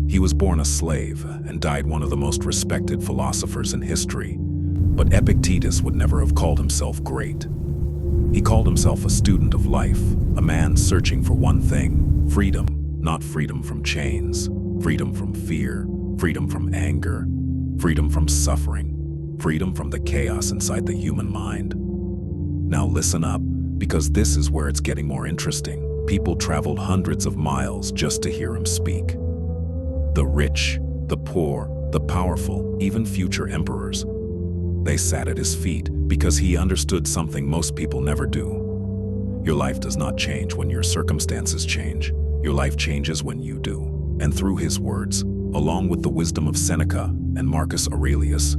He was born a slave and died one of the most respected philosophers in history. But Epictetus would never have called himself great. He called himself a student of life, a man searching for one thing: freedom. Not freedom from chains, freedom from fear, freedom from anger, freedom from suffering, freedom from the chaos inside the human mind. Now listen up, because this is where it's getting more interesting. People traveled hundreds of miles just to hear him speak. The rich, the poor, the powerful, even future emperors. They sat at his feet because he understood something most people never do. Your life does not change when your circumstances change. Your life changes when you do. And through his words, along with the wisdom of Seneca and Marcus Aurelius,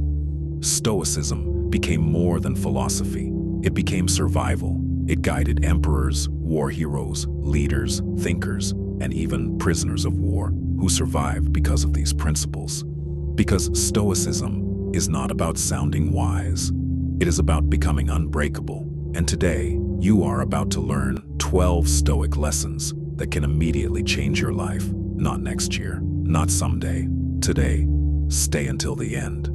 Stoicism became more than philosophy. It became survival. It guided emperors, war heroes, leaders, thinkers, and even prisoners of war who survived because of these principles. Because Stoicism is not about sounding wise. It is about becoming unbreakable. And today, you are about to learn 12 Stoic lessons that can immediately change your life. Not next year, not someday. Today, stay until the end.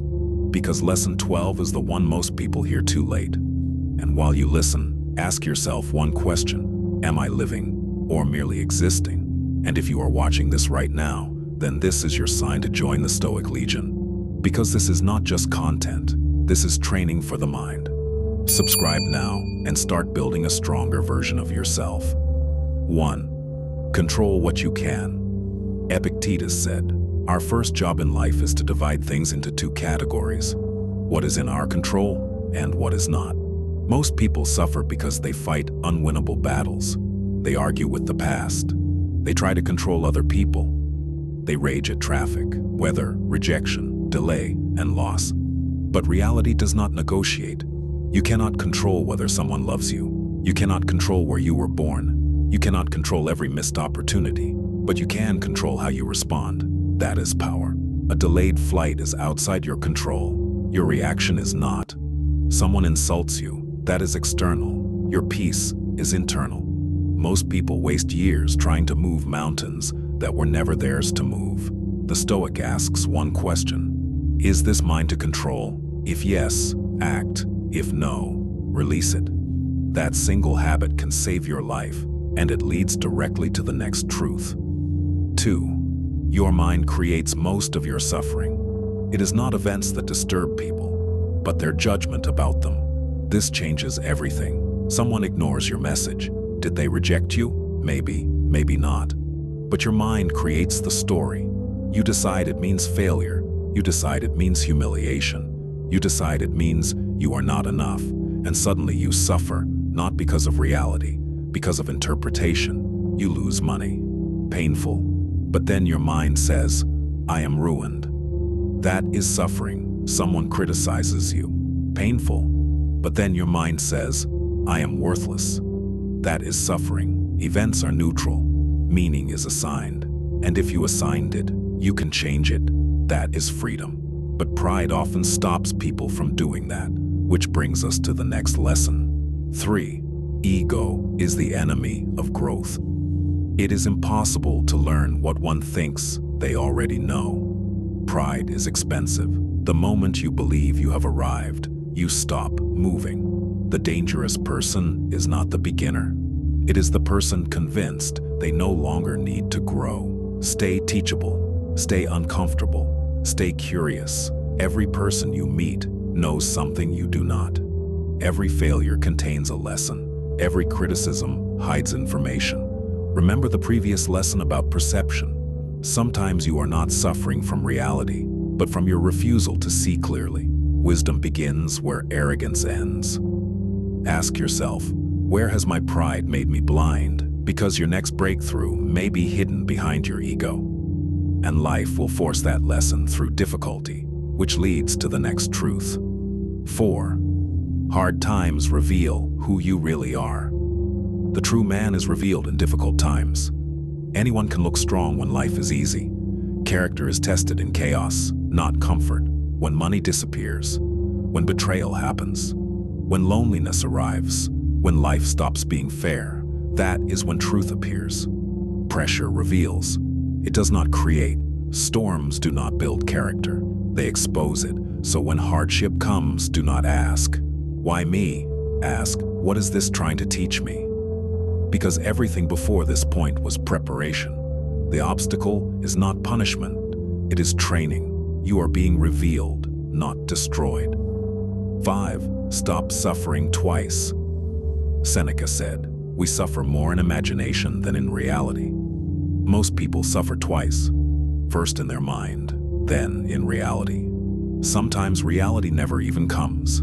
Because lesson 12 is the one most people hear too late. And while you listen, ask yourself one question: am I living or merely existing? And if you are watching this right now, then this is your sign to join the Stoic Legion. Because this is not just content, this is training for the mind. Subscribe now and start building a stronger version of yourself. 1. Control what you can. Epictetus said, "Our first job in life is to divide things into two categories: what is in our control and what is not." Most people suffer because they fight unwinnable battles. They argue with the past. They try to control other people. They rage at traffic, weather, rejection, delay, and loss. But reality does not negotiate. You cannot control whether someone loves you. You cannot control where you were born. You cannot control every missed opportunity, but you can control how you respond. That is power. A delayed flight is outside your control. Your reaction is not. Someone insults you. That is external. Your peace is internal. Most people waste years trying to move mountains that were never theirs to move. The Stoic asks one question: is this mine to control? If yes, act. If no, release it. That single habit can save your life, and it leads directly to the next truth. 2. Your mind creates most of your suffering. It is not events that disturb people, but their judgment about them. This changes everything. Someone ignores your message. Did they reject you? Maybe, maybe not. But your mind creates the story. You decide it means failure. You decide it means humiliation. You decide it means you are not enough. And suddenly you suffer, not because of reality, because of interpretation. You lose money. Painful. But then your mind says, "I am ruined." That is suffering. Someone criticizes you. Painful. But then your mind says, "I am worthless." That is suffering. Events are neutral. Meaning is assigned. And if you assigned it, you can change it. That is freedom. But pride often stops people from doing that, which brings us to the next lesson. 3. Ego is the enemy of growth. It is impossible to learn what one thinks they already know. Pride is expensive. The moment you believe you have arrived, you stop moving. The dangerous person is not the beginner. It is the person convinced they no longer need to grow. Stay teachable. Stay uncomfortable. Stay curious. Every person you meet knows something you do not. Every failure contains a lesson. Every criticism hides information. Remember the previous lesson about perception. Sometimes you are not suffering from reality, but from your refusal to see clearly. Wisdom begins where arrogance ends. Ask yourself, where has my pride made me blind? Because your next breakthrough may be hidden behind your ego. And life will force that lesson through difficulty, which leads to the next truth. 4. Hard times reveal who you really are. The true man is revealed in difficult times. Anyone can look strong when life is easy. Character is tested in chaos, not comfort. When money disappears, when betrayal happens, when loneliness arrives, when life stops being fair, that is when truth appears. Pressure reveals. It does not create. Storms do not build character, they expose it. So when hardship comes, do not ask, "Why me?" Ask, "What is this trying to teach me?" Because everything before this point was preparation. The obstacle is not punishment, it is training. You are being revealed, not destroyed. 5. Stop suffering twice. Seneca said, "We suffer more in imagination than in reality." Most people suffer twice, first in their mind, then in reality. Sometimes reality never even comes.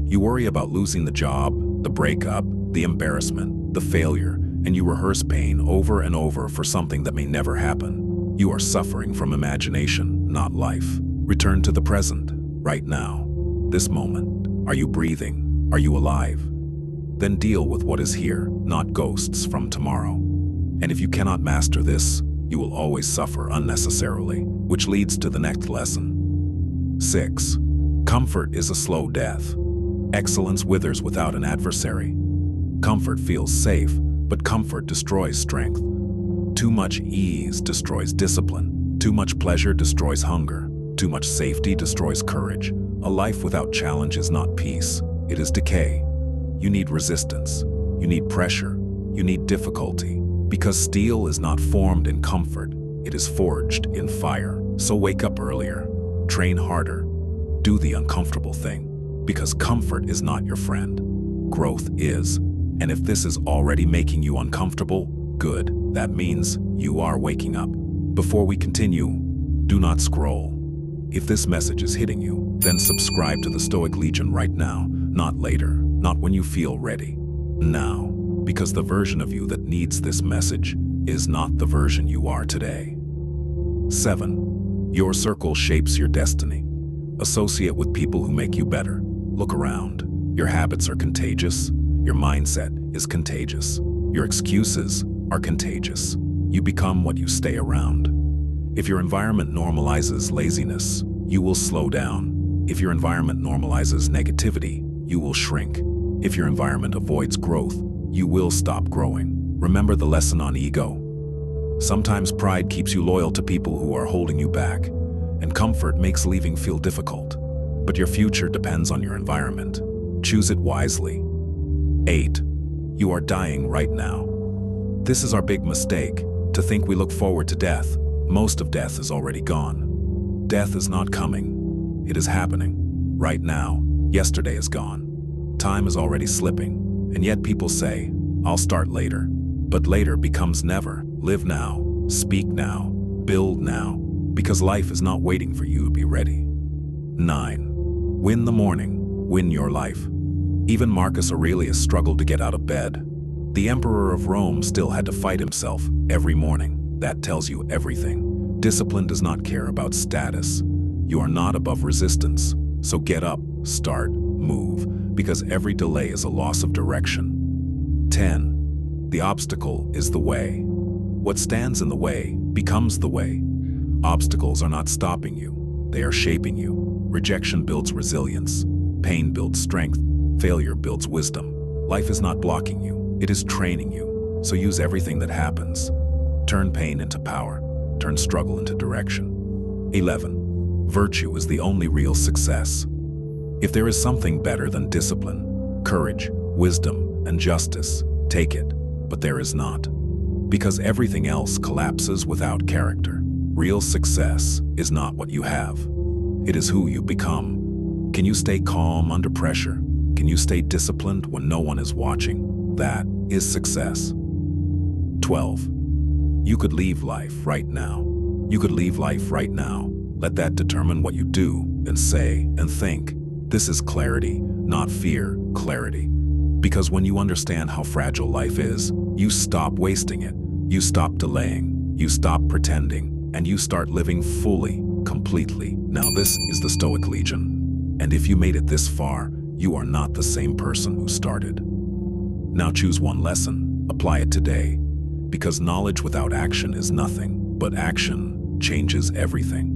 You worry about losing the job, the breakup, the embarrassment, the failure, and you rehearse pain over and over for something that may never happen. You are suffering from imagination, not life. Return to the present, right now, this moment. Are you breathing? Are you alive? Then deal with what is here, not ghosts from tomorrow. And if you cannot master this, you will always suffer unnecessarily, which leads to the next lesson. 6. Comfort is a slow death. Excellence withers without an adversary. Comfort feels safe, but comfort destroys strength. Too much ease destroys discipline. Too much pleasure destroys hunger. Too much safety destroys courage. A life without challenge is not peace, it is decay. You need resistance. You need pressure. You need difficulty. Because steel is not formed in comfort, it is forged in fire. So wake up earlier. Train harder. Do the uncomfortable thing. Because comfort is not your friend. Growth is. And if this is already making you uncomfortable, good. That means you are waking up. Before we continue, do not scroll. If this message is hitting you, then subscribe to the Stoic Legion right now, not later, not when you feel ready. Now, because the version of you that needs this message is not the version you are today. 7. Your circle shapes your destiny. Associate with people who make you better. Look around. Your habits are contagious. Your mindset is contagious. Your excuses are contagious. You become what you stay around. If your environment normalizes laziness, you will slow down. If your environment normalizes negativity, you will shrink. If your environment avoids growth, you will stop growing. Remember the lesson on ego. Sometimes pride keeps you loyal to people who are holding you back, and comfort makes leaving feel difficult. But your future depends on your environment. Choose it wisely. 8. You are dying right now. This is our big mistake, to think we look forward to death. Most of death is already gone. Death is not coming. It is happening. Right now, yesterday is gone. Time is already slipping, and yet people say, "I'll start later." But later becomes never. Live now, speak now, build now, because life is not waiting for you to be ready. 9. Win the morning, win your life. Even Marcus Aurelius struggled to get out of bed. The emperor of Rome still had to fight himself every morning. That tells you everything. Discipline does not care about status. You are not above resistance. So get up, start, move, because every delay is a loss of direction. 10. The obstacle is the way. What stands in the way becomes the way. Obstacles are not stopping you. They are shaping you. Rejection builds resilience. Pain builds strength. Failure builds wisdom. Life is not blocking you. It is training you. So use everything that happens. Turn pain into power. Turn struggle into direction. 11. Virtue is the only real success. If there is something better than discipline, courage, wisdom, and justice, take it. But there is not. Because everything else collapses without character. Real success is not what you have. It is who you become. Can you stay calm under pressure? Can you stay disciplined when no one is watching? That is success. 12. You could leave life right now. You could leave life right now. Let that determine what you do and say and think. This is clarity, not fear, clarity. Because when you understand how fragile life is, you stop wasting it. You stop delaying. You stop pretending. And you start living fully, completely. Now this is the Stoic Legion. And if you made it this far, you are not the same person who started. Now choose one lesson, apply it today. Because knowledge without action is nothing, but action changes everything.